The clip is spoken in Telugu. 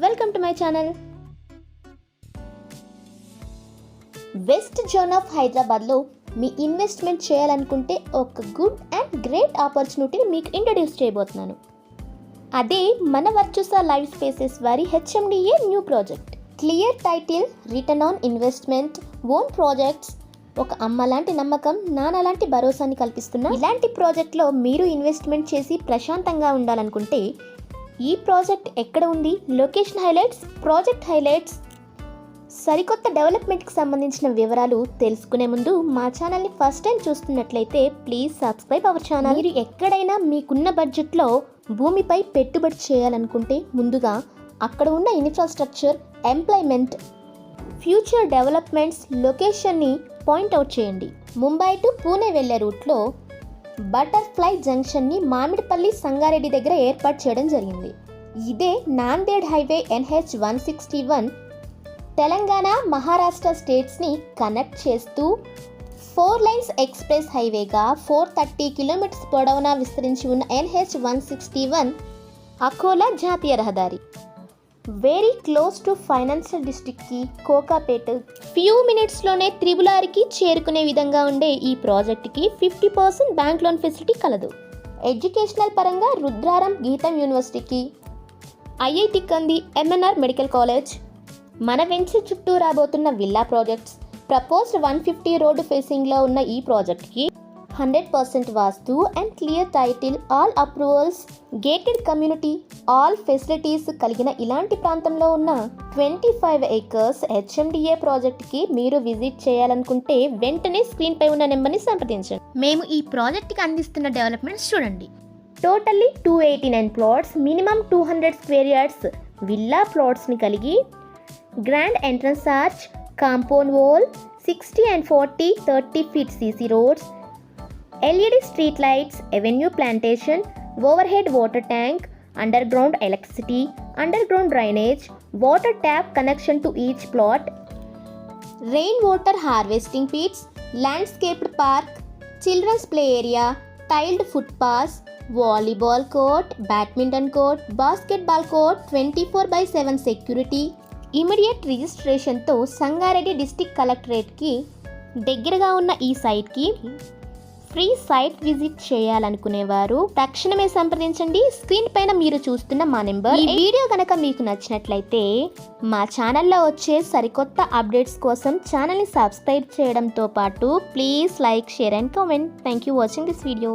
Welcome to my channel. West zone of హైదరాబాద్లో మీ ఇన్వెస్ట్మెంట్ చేయాలనుకుంటే ఒక గుడ్ అండ్ గ్రేట్ ఆపర్చునిటీని మీకు ఇంట్రడ్యూస్ చేయబోతున్నాను. అదే మన వర్చుసా లైవ్ స్పేసెస్ వారి HMDA new project. Clear title, return on investment, own projects, ఒక అమ్మ లాంటి నమ్మకం, నాన్న లాంటి భరోసాని కల్పిస్తున్న ఇలాంటి ప్రాజెక్ట్లో మీరు ఇన్వెస్ట్మెంట్ చేసి ప్రశాంతంగా ఉండాలనుకుంటే ఈ ప్రాజెక్ట్ ఎక్కడ ఉంది, లొకేషన్ హైలైట్స్, ప్రాజెక్ట్ హైలైట్స్, సరికొత్త డెవలప్మెంట్కి సంబంధించిన వివరాలు తెలుసుకునే ముందు మా ఛానల్ని ఫస్ట్ టైం చూస్తున్నట్లయితే ప్లీజ్ సబ్స్క్రైబ్ అవర్ ఛానల్. మీరు ఎక్కడైనా మీకున్న బడ్జెట్లో భూమిపై పెట్టుబడి చేయాలనుకుంటే ముందుగా అక్కడ ఉన్న ఇన్ఫ్రాస్ట్రక్చర్, ఎంప్లాయ్మెంట్, ఫ్యూచర్ డెవలప్మెంట్స్, లొకేషన్ని పాయింట్అవుట్ చేయండి. ముంబై టు పూణే వెళ్లే రూట్లో బటర్ఫ్లై జంక్షన్ని మామిడిపల్లి సంగారెడ్డి దగ్గర ఏర్పాటు చేయడం జరిగింది. ఇదే నాందేడ్ హైవే NH 161 తెలంగాణ, మహారాష్ట్ర స్టేట్స్ని కనెక్ట్ చేస్తూ 4 లైన్స్ ఎక్స్ప్రెస్ హైవేగా 430 కిలోమీటర్స్ పొడవునా విస్తరించి ఉన్న NH 161 అకోలా జాతీయ రహదారి. వెరీ క్లోజ్ టు ఫైనాన్షియల్ డిస్ట్రిక్ట్కి, కోకాపేట్ ఫ్యూ మినిట్స్లోనే త్రిబులార్కి చేరుకునే విధంగా ఉండే ఈ ప్రాజెక్ట్కి 50% బ్యాంక్ లోన్ ఫెసిలిటీ కలదు. ఎడ్యుకేషనల్ పరంగా రుద్రారం గీతం యూనివర్సిటీకి, IIT Kandi, MNR medical college, మన వెంచర్ చుట్టూ రాబోతున్న విల్లా ప్రాజెక్ట్స్, ప్రపోజ్డ్ 150 రోడ్డు ఫేసింగ్లో ఉన్న ఈ ప్రాజెక్ట్కి 100% vastu and clear title, all approvals, gated community, all facilities కలిగిన ఇలాంటి ప్రాంతంలో ఉన్న 25 acres హెచ్ఎండిఏ ప్రాజెక్ట్కి మీరు విజిట్ చేయాలనుకుంటే వెంటనే స్క్రీన్పై ఉన్న నెంబర్ని సంప్రదించండి. మేము ఈ ప్రాజెక్ట్కి అందిస్తున్న డెవలప్మెంట్స్ చూడండి. Totally 289 plots, minimum 200 square yards villa ప్లాట్స్ని కలిగి, grand entrance arch, compound wall, 60 and 40 30 feet CC roads, LED street lights, avenue plantation, overhead water tank, underground electricity, underground drainage, water tap connection to each plot, rainwater harvesting pits, landscaped park, children's play area, tiled footpaths, volleyball court, badminton court, basketball court, 24/7 security, immediate రిజిస్ట్రేషన్తో సంగారెడ్డి డిస్ట్రిక్ట్ కలెక్టరేట్కి దగ్గరగా ఉన్న ఈ సైట్కి ఫ్రీ సైట్ విజిట్ చేయాలనుకునేవారు తక్షణమే సంప్రదించండి. స్క్రీన్ పైన మీరు చూస్తున్న మా నెంబర్. ఈ వీడియో కనుక మీకు నచ్చినట్లయితే మా ఛానల్లో వచ్చే సరికొత్త అప్డేట్స్ కోసం ఛానల్ని సబ్స్క్రైబ్ చేయడంతో పాటు please like, share and comment. Thank you watching this video.